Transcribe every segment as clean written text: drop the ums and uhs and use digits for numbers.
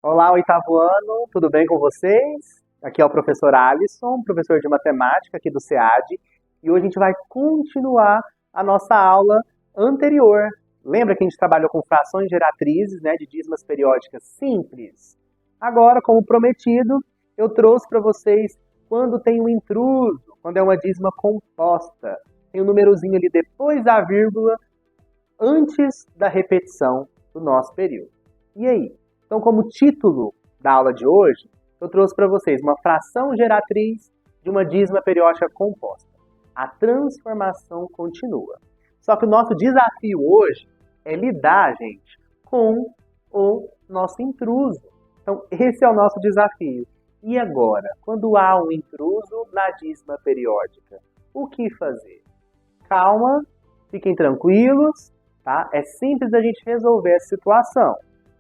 Olá, oitavo ano, tudo bem com vocês? Aqui é o professor Alisson, professor de matemática aqui do SEAD, e hoje a gente vai continuar a nossa aula anterior. Lembra que a gente trabalhou com frações geratrizes, né, de dízimas periódicas simples? Agora, como prometido, eu trouxe para vocês quando tem um intruso, quando é uma dízima composta. Tem um númerozinho ali depois da vírgula, antes da repetição do nosso período. E aí? Então, como título da aula de hoje, eu trouxe para vocês uma fração geratriz de uma dízima periódica composta. A transformação continua. Só que o nosso desafio hoje é lidar, gente, com o nosso intruso. Então, esse é o nosso desafio. E agora, quando há um intruso na dízima periódica, o que fazer? Calma, fiquem tranquilos, tá? É simples da gente resolver essa situação.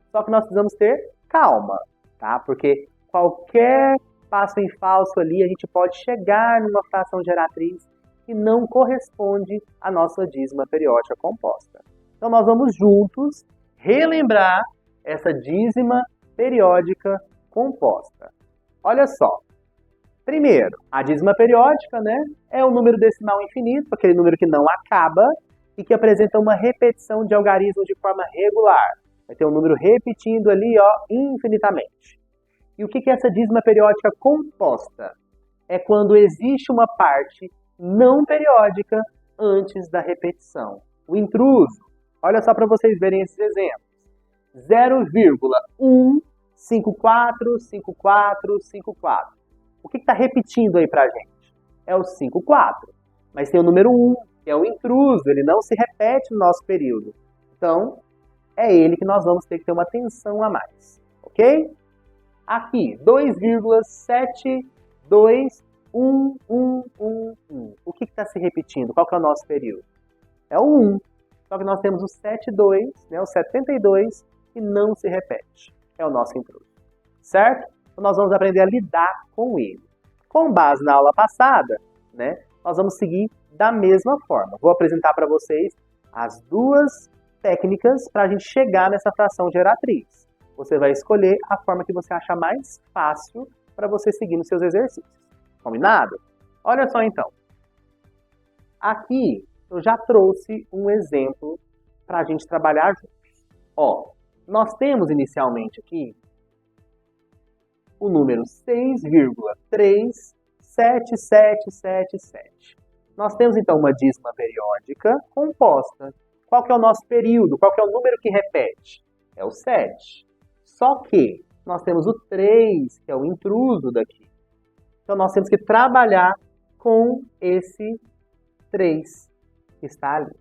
Só que nós precisamos ter calma, tá? Porque qualquer passo em falso ali, a gente pode chegar numa fração geratriz que não corresponde à nossa dízima periódica composta. Então nós vamos juntos relembrar essa dízima periódica composta. Olha só. Primeiro, a dízima periódica, né, é o número decimal infinito, aquele número que não acaba e que apresenta uma repetição de algarismos de forma regular. Vai ter um número repetindo ali, ó, infinitamente. E o que é essa dízima periódica composta? É quando existe uma parte não periódica antes da repetição. O intruso, olha só para vocês verem esses exemplos. 0,1545454. O que está repetindo aí para a gente? É o 54. Mas tem o número 1, que é o intruso, ele não se repete no nosso período. Então, é ele que nós vamos ter que ter uma atenção a mais, ok? Aqui, 2,72111. O que está se repetindo? Qual que é o nosso período? É o 1. Só que nós temos o 72, né, o 72, que não se repete. É o nosso intruso, certo? Então nós vamos aprender a lidar com ele. Com base na aula passada, né, nós vamos seguir da mesma forma. Vou apresentar para vocês as duas técnicas para a gente chegar nessa fração geratriz. Você vai escolher a forma que você achar mais fácil para você seguir nos seus exercícios. Combinado? Olha só então. Aqui eu já trouxe um exemplo para a gente trabalhar juntos. Ó, nós temos inicialmente aqui o número 6,37777. Nós temos então uma dízima periódica composta. Qual que é o nosso período? Qual que é o número que repete? É o 7. Só que nós temos o 3, que é o intruso daqui. Então nós temos que trabalhar com esse 3 que está ali.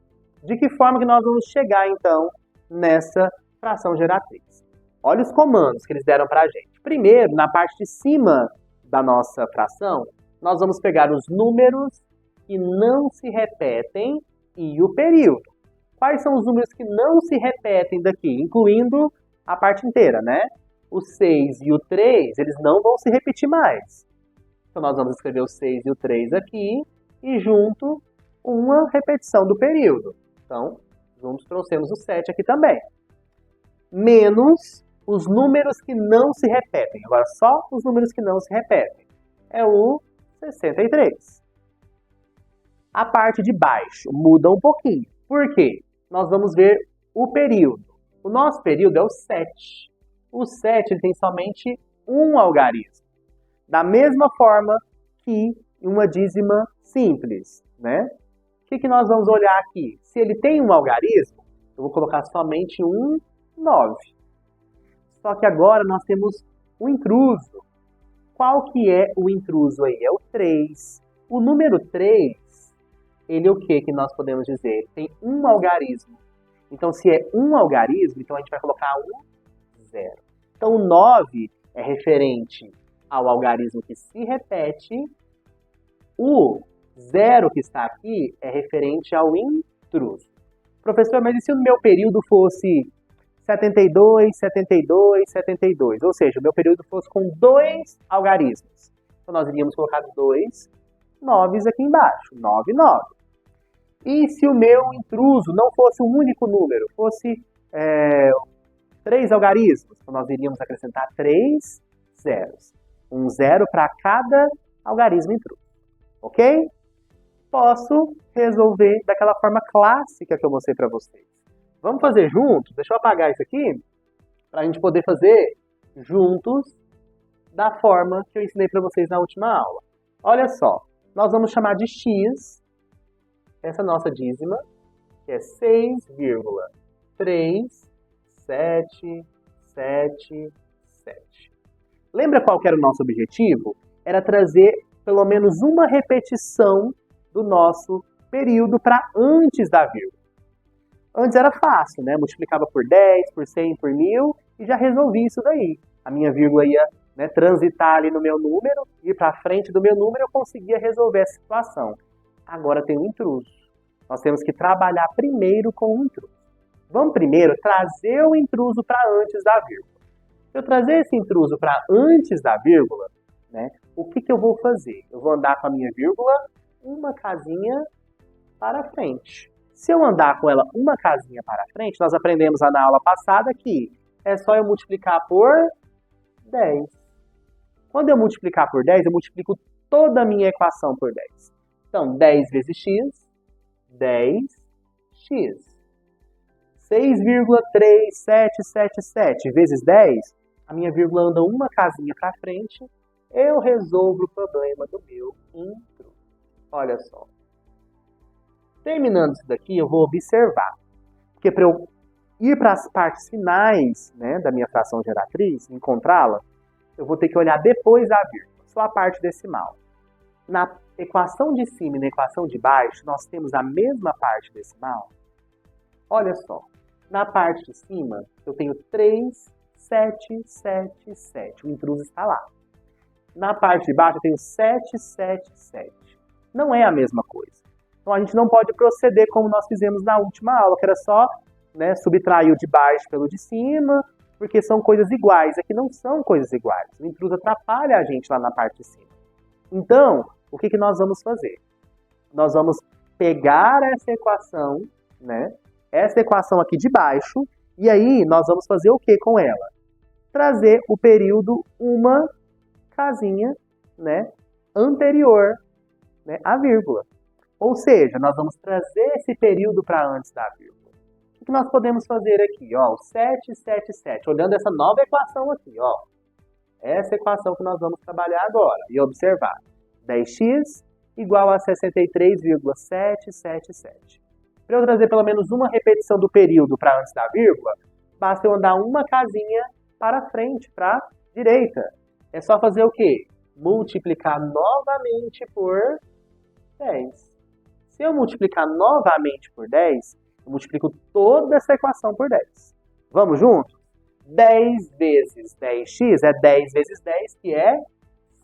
De que forma que nós vamos chegar então nessa fração geratriz? Olha os comandos que eles deram para a gente. Primeiro, na parte de cima da nossa fração, nós vamos pegar os números que não se repetem e o período. Quais são os números que não se repetem daqui, incluindo a parte inteira, né? O 6 e o 3, eles não vão se repetir mais. Então nós vamos escrever o 6 e o 3 aqui e junto uma repetição do período. Então, juntos trouxemos o 7 aqui também. Menos os números que não se repetem. Agora, só os números que não se repetem. É o 63. A parte de baixo muda um pouquinho. Por quê? Nós vamos ver o período. O nosso período é o 7. O 7 ele tem somente um algarismo. Da mesma forma que uma dízima simples, né? O que nós vamos olhar aqui? Se ele tem um algarismo, eu vou colocar somente um 9. Só que agora nós temos o intruso. Qual que é o intruso aí? É o 3. O número 3, ele é o que nós podemos dizer? Ele tem um algarismo. Então, se é um algarismo, então a gente vai colocar um 0. Então, o 9 é referente ao algarismo que se repete. O 0 que está aqui é referente ao intruso. Professor, mas e se o meu período fosse 72, 72, 72? Ou seja, o meu período fosse com 2 algarismos. Então, nós iríamos colocar 2 9s aqui embaixo. 9, 9. E se o meu intruso não fosse um único número, fosse 3 algarismos. Então, nós iríamos acrescentar 3 zeros. Um zero para cada algarismo intruso. Ok? Posso resolver daquela forma clássica que eu mostrei para vocês. Vamos fazer juntos? Deixa eu apagar isso aqui para a gente poder fazer juntos da forma que eu ensinei para vocês na última aula. Olha só, nós vamos chamar de x essa nossa dízima, que é 6,3777. Lembra qual que era o nosso objetivo? Era trazer pelo menos uma repetição do nosso período para antes da vírgula. Antes era fácil, né? Multiplicava por 10, por 100, por 1000 e já resolvi isso daí. A minha vírgula ia, né, transitar ali no meu número, ir para frente do meu número, eu conseguia resolver essa situação. Agora tem um intruso. Nós temos que trabalhar primeiro com o intruso. Vamos primeiro trazer o intruso para antes da vírgula. Se eu trazer esse intruso para antes da vírgula, né, o que eu vou fazer? Eu vou andar com a minha vírgula uma casinha para frente. Se eu andar com ela uma casinha para frente, nós aprendemos lá na aula passada que é só eu multiplicar por 10. Quando eu multiplicar por 10, eu multiplico toda a minha equação por 10. Então, 10 vezes x, 10x. 6,3777 vezes 10, a minha vírgula anda uma casinha para frente, eu resolvo o problema do meu intruso. Olha só. Terminando isso daqui, eu vou observar. Porque para eu ir para as partes finais, né, da minha fração geratriz, encontrá-la, eu vou ter que olhar depois da vírgula, só a parte decimal. Na equação de cima e na equação de baixo, nós temos a mesma parte decimal. Olha só, na parte de cima, eu tenho 3777, o intruso está lá. Na parte de baixo, eu tenho 777. Não é a mesma coisa. Então, a gente não pode proceder como nós fizemos na última aula, que era só, né, subtrair o de baixo pelo de cima, porque são coisas iguais. Aqui não são coisas iguais. O intruso atrapalha a gente lá na parte de cima. Então, o que nós vamos fazer? Nós vamos pegar essa equação, né, essa equação aqui de baixo, e aí nós vamos fazer o que com ela? Trazer o período uma casinha, né, anterior, né, à vírgula. Ou seja, nós vamos trazer esse período para antes da vírgula. O que nós podemos fazer aqui? Ó, o 777, olhando essa nova equação aqui, ó. Essa equação que nós vamos trabalhar agora e observar. 10x igual a 63,777. Para eu trazer pelo menos uma repetição do período para antes da vírgula, basta eu andar uma casinha para frente, para a direita. É só fazer o quê? Multiplicar novamente por 10. Se eu multiplicar novamente por 10, eu multiplico toda essa equação por 10. Vamos juntos? 10 vezes 10x é 10 vezes 10, que é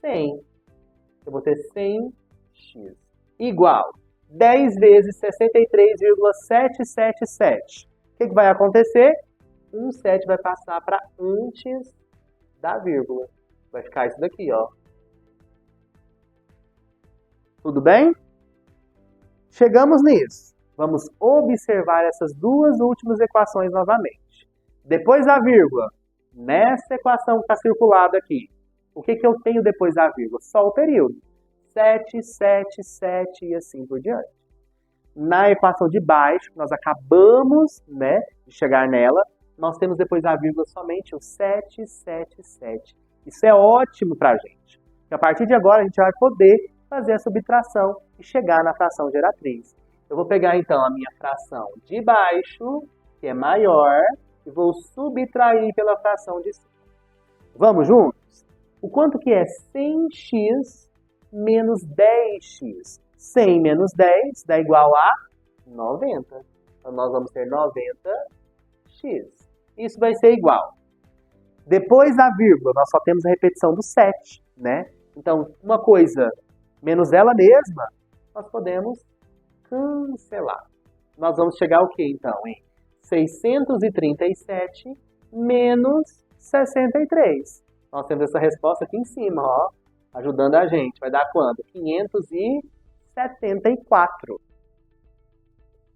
100. Eu vou ter 100x. Igual 10 vezes 63,777. O que vai acontecer? Um 7 vai passar para antes da vírgula. Vai ficar isso daqui, ó. Tudo bem? Chegamos nisso. Vamos observar essas duas últimas equações novamente. Depois da vírgula, nessa equação que está circulada aqui, o que eu tenho depois da vírgula? Só o período. 7, 7, 7 e assim por diante. Na equação de baixo, nós acabamos, né, de chegar nela, nós temos depois da vírgula somente o 7, 7, 7. Isso é ótimo para a gente. Porque a partir de agora a gente vai poder fazer a subtração e chegar na fração geratriz. Eu vou pegar então a minha fração de baixo, que é maior, e vou subtrair pela fração de cima. Vamos juntos? O quanto que é 100x menos 10x? 100 menos 10 dá igual a 90. Então nós vamos ter 90x. Isso vai ser igual. Depois da vírgula, nós só temos a repetição do 7, né? Então, uma coisa menos ela mesma, nós podemos cancelar. Nós vamos chegar ao que então? Em 637 menos 63. Nós temos essa resposta aqui em cima, ó, ajudando a gente. Vai dar quanto? 574.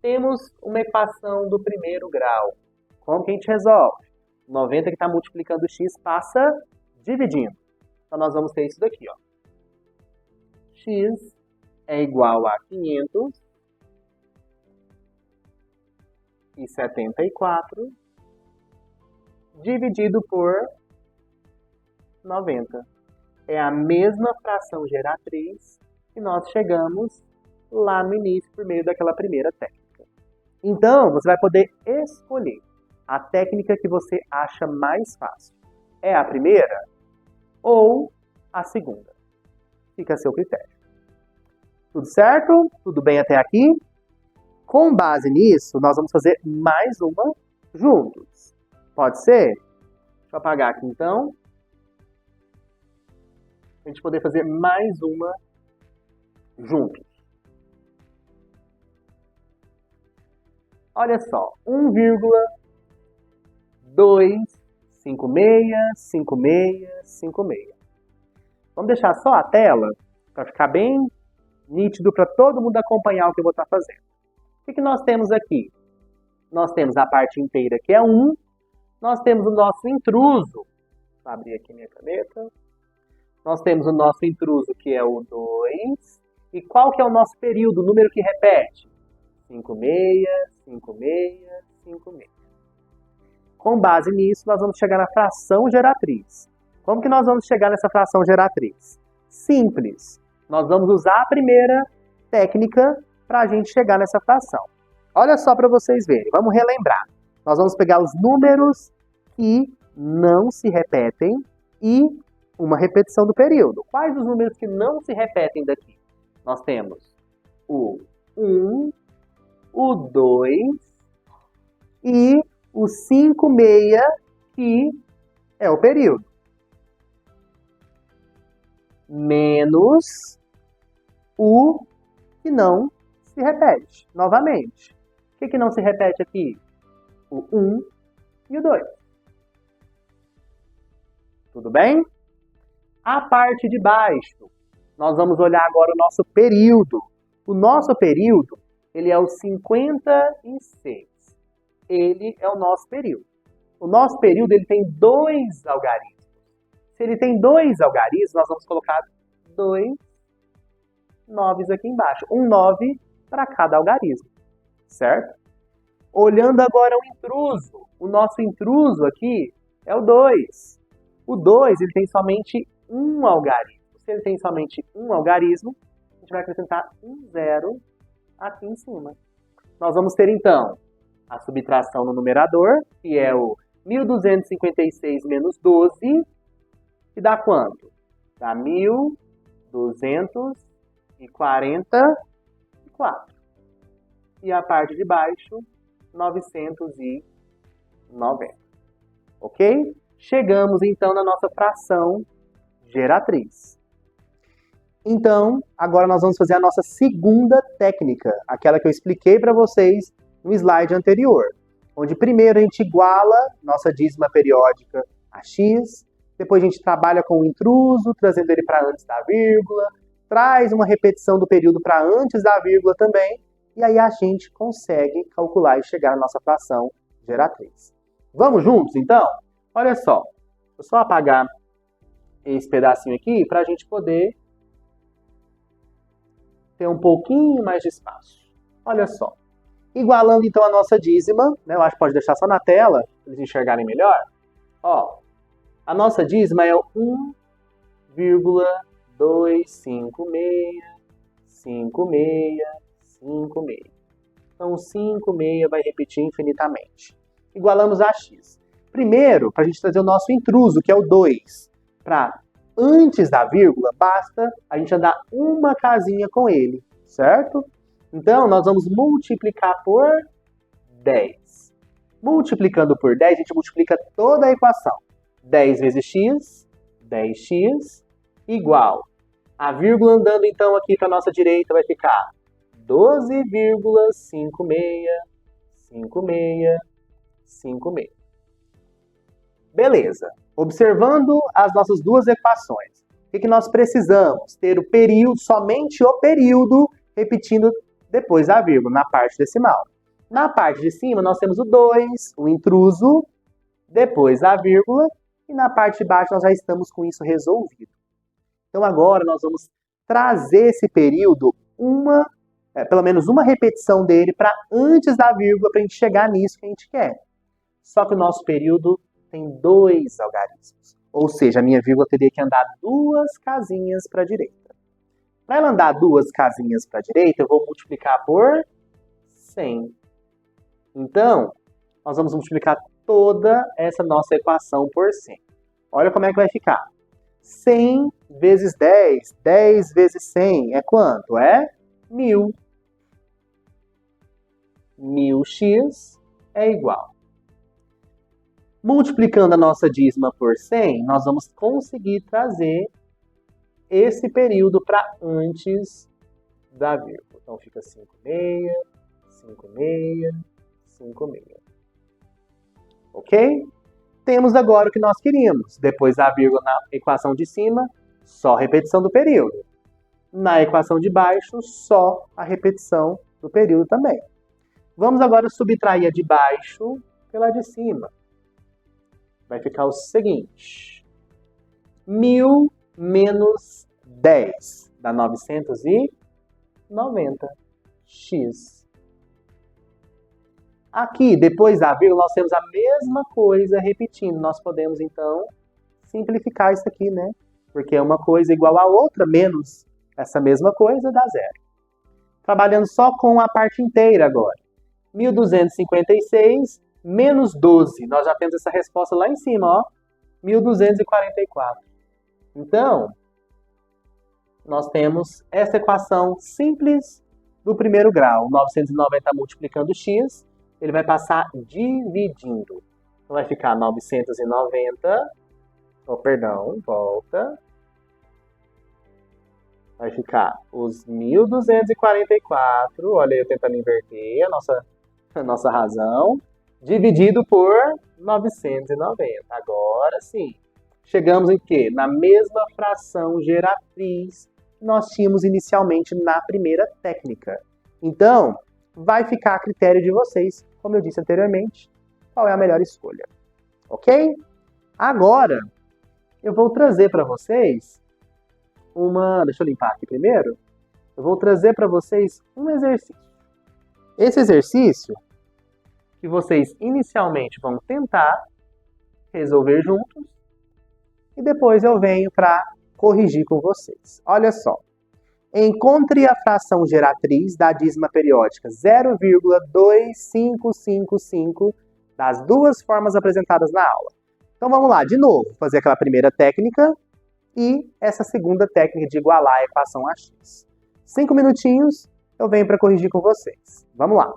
Temos uma equação do primeiro grau. Como que a gente resolve? 90 que está multiplicando x passa dividindo. Então, nós vamos ter isso daqui, ó. X é igual a 574 dividido por 90. É a mesma fração geratriz que nós chegamos lá no início por meio daquela primeira técnica. Então, você vai poder escolher a técnica que você acha mais fácil. É a primeira ou a segunda? Fica a seu critério. Tudo certo? Tudo bem até aqui? Com base nisso, nós vamos fazer mais uma juntos. Pode ser? Deixa eu apagar aqui então. Para a gente poder fazer mais uma juntos. Olha só, 1,2565656. Vamos deixar só a tela para ficar bem nítido para todo mundo acompanhar o que eu vou estar fazendo. O que nós temos aqui? Nós temos a parte inteira que é 1, nós temos o nosso intruso. Vou abrir aqui minha caneta. Nós temos o nosso intruso que é o 2. E qual que é o nosso período, o número que repete? 56, 56, 56. Com base nisso, nós vamos chegar na fração geratriz. Como que nós vamos chegar nessa fração geratriz? Simples. Nós vamos usar a primeira técnica para a gente chegar nessa fração. Olha só para vocês verem. Vamos relembrar. Nós vamos pegar os números que não se repetem e uma repetição do período. Quais os números que não se repetem daqui? Nós temos o 1, o 2 e o 56, que é o período. Menos o que não se repete. Novamente. O que não se repete aqui? O 1 e o 2. Tudo bem? A parte de baixo, nós vamos olhar agora o nosso período. O nosso período, ele é o 56. Ele é o nosso período. O nosso período, ele tem 2 algarismos. Se ele tem 2 algarismos, nós vamos colocar 2 noves aqui embaixo. Um 9 para cada algarismo, certo? Olhando agora o intruso. O nosso intruso aqui é o 2. O 2, ele tem somente um algarismo. Se ele tem somente um algarismo, a gente vai acrescentar um 0 aqui em cima. Nós vamos ter, então, a subtração no numerador, que é o 1.256 menos 12, que dá quanto? Dá 1.244. E a parte de baixo, 990. Ok? Chegamos, então, na nossa fração geratriz. Então, agora nós vamos fazer a nossa segunda técnica, aquela que eu expliquei para vocês no slide anterior, onde primeiro a gente iguala nossa dízima periódica a x, depois a gente trabalha com o intruso, trazendo ele para antes da vírgula, traz uma repetição do período para antes da vírgula também, e aí a gente consegue calcular e chegar na nossa fração geratriz. Vamos juntos, então? Olha só, vou só apagar esse pedacinho aqui para a gente poder ter um pouquinho mais de espaço. Olha só. Igualando então a nossa dízima, né? Eu acho que pode deixar só na tela, para eles enxergarem melhor. Ó, a nossa dízima é o 1,2565656. Então, 56 vai repetir infinitamente. Igualamos a x. Primeiro, para a gente trazer o nosso intruso, que é o 2, para antes da vírgula, basta a gente andar uma casinha com ele, certo? Então, nós vamos multiplicar por 10. Multiplicando por 10, a gente multiplica toda a equação. 10 vezes x, 10x, igual. A vírgula andando, então, aqui para a nossa direita vai ficar 12,565656. Beleza. Observando as nossas duas equações, o que nós precisamos? Ter o período, somente o período, repetindo depois da vírgula, na parte decimal. Na parte de cima, nós temos o 2, o intruso, depois a vírgula, e na parte de baixo nós já estamos com isso resolvido. Então agora nós vamos trazer esse período, pelo menos uma repetição dele para antes da vírgula, para a gente chegar nisso que a gente quer. Só que o nosso período tem 2 algarismos. Ou seja, a minha vírgula teria que andar 2 casinhas para a direita. Para ela andar 2 casinhas para a direita, eu vou multiplicar por 100. Então, nós vamos multiplicar toda essa nossa equação por 100. Olha como é que vai ficar. 100 vezes 10, 10 vezes 100 é quanto? É 1000. 1000x é igual. Multiplicando a nossa dízima por 100, nós vamos conseguir trazer esse período para antes da vírgula. Então fica 56, 56, 56. Ok? Temos agora o que nós queríamos. Depois da vírgula na equação de cima, só repetição do período. Na equação de baixo, só a repetição do período também. Vamos agora subtrair a de baixo pela de cima. Vai ficar o seguinte. 1000 menos 10 dá 990x. Aqui, depois da vírgula, nós temos a mesma coisa repetindo. Nós podemos, então, simplificar isso aqui, né? Porque uma coisa igual a outra, menos essa mesma coisa, dá 0. Trabalhando só com a parte inteira agora. 1256 menos 12. Nós já temos essa resposta lá em cima, ó. 1244. Então, nós temos essa equação simples do primeiro grau. 990 multiplicando x, ele vai passar dividindo. Então vai ficar 990, volta. Vai ficar os 1244, olha eu tentando inverter a nossa razão, dividido por 990. Agora sim, chegamos em quê? Na mesma fração geratriz que nós tínhamos inicialmente na primeira técnica. Então, vai ficar a critério de vocês, como eu disse anteriormente, qual é a melhor escolha. Ok? Agora, eu vou trazer para vocês deixa eu limpar aqui primeiro. Eu vou trazer para vocês um exercício. Esse exercício que vocês inicialmente vão tentar resolver juntos e depois eu venho para corrigir com vocês. Olha só. Encontre a fração geratriz da dízima periódica 0,2555 das duas formas apresentadas na aula. Então vamos lá, de novo, fazer aquela primeira técnica e essa segunda técnica de igualar a equação a x. 5 minutinhos, eu venho para corrigir com vocês. Vamos lá.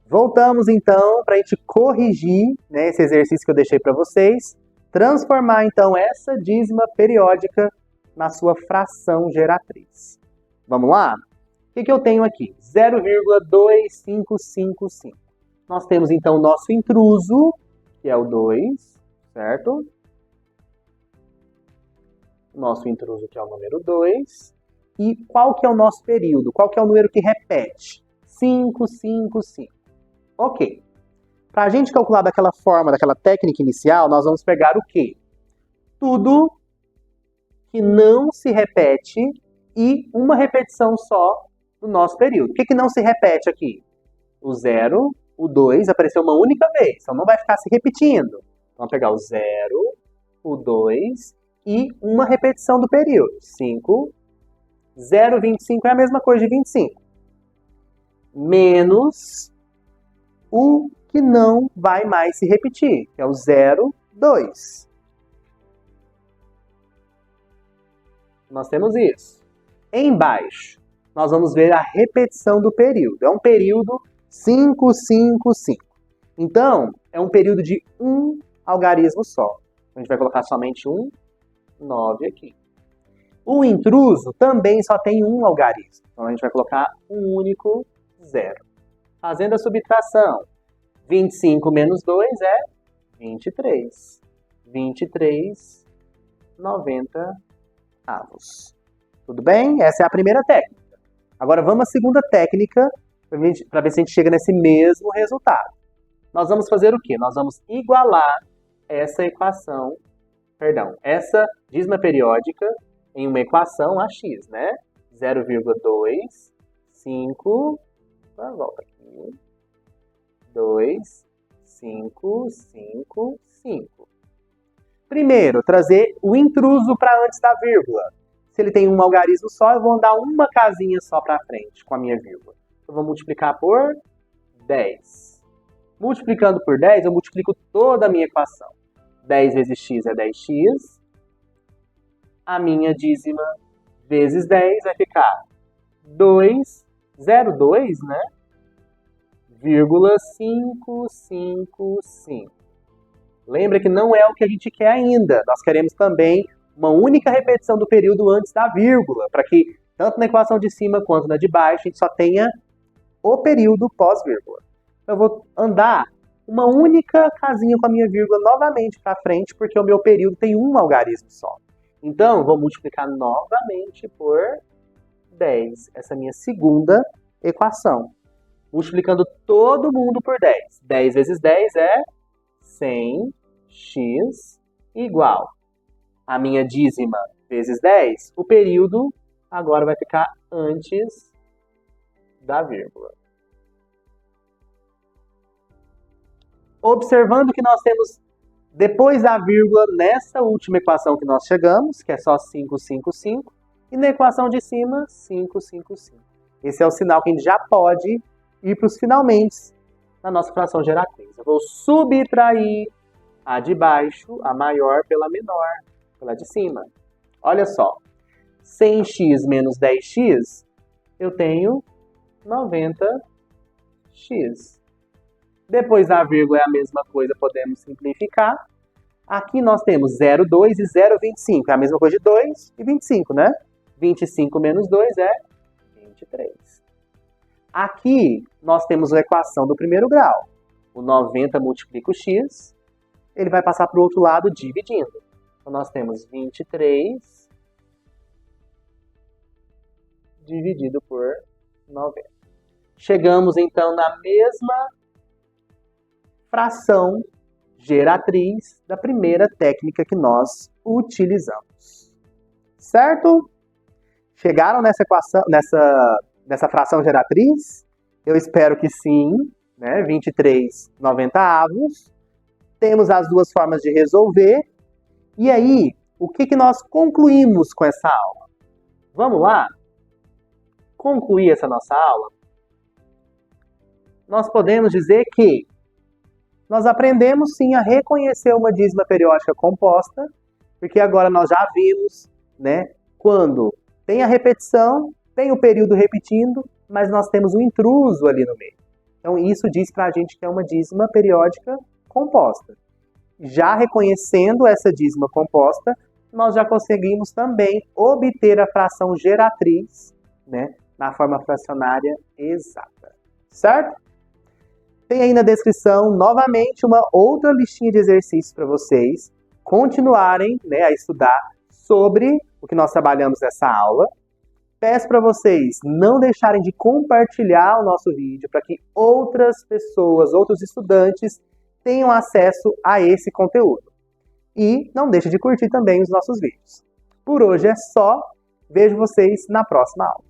Voltamos então para a gente corrigir, né, esse exercício que eu deixei para vocês, transformar então essa dízima periódica na sua fração geratriz. Vamos lá? O que eu tenho aqui? 0,2555. Nós temos então o nosso intruso, que é o 2, certo? Nosso intruso, que é o número 2. E qual que é o nosso período? Qual que é o número que repete? 555. Ok. Para a gente calcular daquela forma, daquela técnica inicial, nós vamos pegar o quê? Tudo que não se repete e uma repetição só do nosso período. O que não se repete aqui? O 0, o 2 apareceu uma única vez, então não vai ficar se repetindo. Vamos pegar o 0, o 2 e uma repetição do período. 5, 0,25 é a mesma coisa de 25. Menos o que não vai mais se repetir, que é o 0,2. Nós temos isso. Embaixo, nós vamos ver a repetição do período. É um período 555. Então, é um período de um algarismo só. A gente vai colocar somente um 9 aqui. O intruso também só tem um algarismo. Então, a gente vai colocar um único 0. Fazendo a subtração, 25 menos 2 é 23. 23, 90 avos. Tudo bem? Essa é a primeira técnica. Agora vamos à segunda técnica para ver se a gente chega nesse mesmo resultado. Nós vamos fazer o quê? Nós vamos igualar essa equação, essa dízima periódica em uma equação a x, né? 0,25, volta aqui, 2, 5, 5, 5. Primeiro, trazer o intruso para antes da vírgula. Se ele tem um algarismo só, eu vou andar uma casinha só para frente com a minha vírgula. Eu vou multiplicar por 10. Multiplicando por 10, eu multiplico toda a minha equação. 10 vezes x é 10x. A minha dízima vezes 10 vai ficar 2, 0,2, né? Vírgula 555. Lembra que não é o que a gente quer ainda. Nós queremos também uma única repetição do período antes da vírgula, para que tanto na equação de cima quanto na de baixo a gente só tenha o período pós-vírgula. Eu vou andar uma única casinha com a minha vírgula novamente para frente, porque o meu período tem um algarismo só. Então, eu vou multiplicar novamente por 10. Essa é a minha segunda equação. Multiplicando todo mundo por 10. 10 vezes 10 é 100x igual a minha dízima vezes 10. O período agora vai ficar antes da vírgula. Observando que nós temos, depois da vírgula, nessa última equação que nós chegamos, que é só 555, e na equação de cima, 555. Esse é o sinal que a gente já pode ir para os finalmente na nossa fração geratriz. Eu vou subtrair a de baixo, a maior, pela menor, pela de cima. Olha só, 100x menos 10x, eu tenho 90x. Depois da vírgula é a mesma coisa, podemos simplificar. Aqui nós temos 0,2 e 0,25. É a mesma coisa de 2 e 25, né? 25 menos 2 é 23. Aqui nós temos a equação do primeiro grau. O 90 multiplica o x, ele vai passar para o outro lado dividindo. Então nós temos 23 dividido por 90. Chegamos então na mesma fração geratriz da primeira técnica que nós utilizamos. Certo? Chegaram nessa equação, nessa fração geratriz? Eu espero que sim, né? 23 90 avos. Temos as duas formas de resolver. E aí, o que nós concluímos com essa aula? Vamos lá? Concluir essa nossa aula? Nós podemos dizer que nós aprendemos sim a reconhecer uma dízima periódica composta, porque agora nós já vimos, né, quando tem a repetição, tem o período repetindo, mas nós temos um intruso ali no meio. Então, isso diz para a gente que é uma dízima periódica composta. Já reconhecendo essa dízima composta, nós já conseguimos também obter a fração geratriz, né, na forma fracionária exata. Certo? Tem aí na descrição, novamente, uma outra listinha de exercícios para vocês continuarem, né, a estudar sobre o que nós trabalhamos nessa aula. Peço para vocês não deixarem de compartilhar o nosso vídeo para que outras pessoas, outros estudantes tenham acesso a esse conteúdo. E não deixe de curtir também os nossos vídeos. Por hoje é só. Vejo vocês na próxima aula.